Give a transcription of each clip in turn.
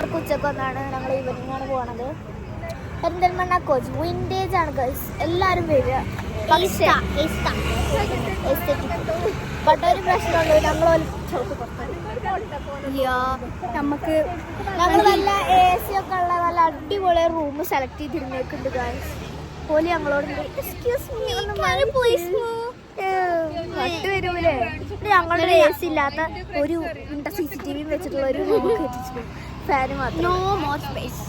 Resort ഉച്ചക്ക് വന്നാണ് ഞങ്ങൾ ഈവനിങ് ആണ് പോണത്. പെരിന്തൽമണ്ണ കോച്ച് വിൻറ്റേജ് ആണ് ഗൈസ്, എല്ലാവരും വരിക. പക്ഷേ ബട്ട് ഒരു പ്രശ്നമുള്ളൂ, ഞങ്ങൾ നല്ല AC ഒക്കെ ഉള്ള നല്ല അടിപൊളി റൂം സെലക്ട് ചെയ്തിരുന്നേക്കുണ്ട് ഗൈസ്. പോലി ഞങ്ങളോട് എക്സ്ക്യൂസ് മീ പട്ട് വരൂലേ. ഞങ്ങളുടെ AC ഇല്ലാത്ത ഒരു CCTV വെച്ചിട്ടുള്ള ഒരു റൂം കെട്ടിച്ചു, ഫാന് മാത്രം. No more space.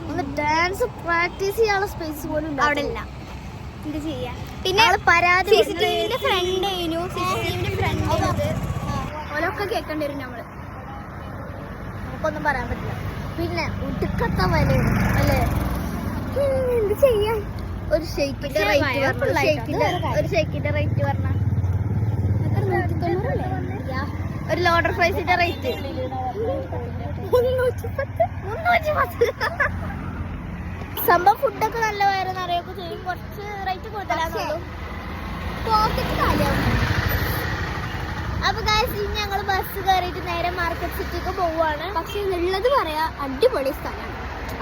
ഒന്ന് ഡാൻസ് പ്രാക്ടീസ് ചെയ്യാനുള്ള സ്പേസ് പോലും അവിടെ ഇല്ല. എന്ത് ചെയ്യാ പിന്നെ പരാതി CCTVന്റെ ഫ്രണ്ട് ഓലൊക്കെ കേൾക്കേണ്ടി വരും നമ്മള്. നമുക്കൊന്നും പറയാൻ പറ്റില്ല. പിന്നെ ഉടുക്കത്ത വിലയാണ് അല്ലേ, എന്ത് ചെയ്യാൻ. ഒരു ഷെയ്ക്കിന്റെ റേറ്റ് പറഞ്ഞ ഒരു ലോഡർ ഫ്രൈസിന്റെ റേറ്റ് 310. സംഭവം ഫുഡൊക്കെ നല്ല വയറ് നിറയൊക്കെ ചെയ്യും, കുറച്ച് റേറ്റ് കൂടുതലാണുള്ളൂ. പോക്കറ്റ് കാലിയാവും. അപ്പൊ ഗൈസ് ഇനി ഞങ്ങൾ ബസ് കയറിയിട്ട് നേരെ മാർക്കറ്റ് സിറ്റിക്ക് പോവുകയാണ്. പക്ഷെ ഉള്ളത് പറയാ അടിപൊളി സ്ഥലമാണ്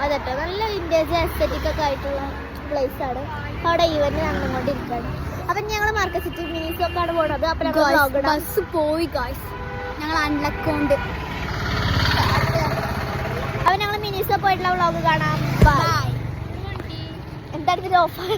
അതെട്ടോ, നല്ല വിന്റേജ് എസ്തെറ്റിക് ഒക്കെ ആയിട്ടുള്ള പ്ലേസ് ആണ്. അവിടെ ഈവന്റ് നടന്നുകൊണ്ടിരിക്കുകയാണ്. അപ്പൊ ഞങ്ങൾ മാർക്കറ്റ് സിറ്റി മിനിസോക്കാണ് പോണത്. അപ്പൊ ബസ് പോയി ഗൈസ്, ഞങ്ങൾ അൺലക്കോണ്ട്. അപ്പൊ ഞങ്ങൾ മിനിസോ പോയിട്ടുള്ള വ്ളോഗ് കാണാം. ബൈ. എന്താണ് ഓഫർ?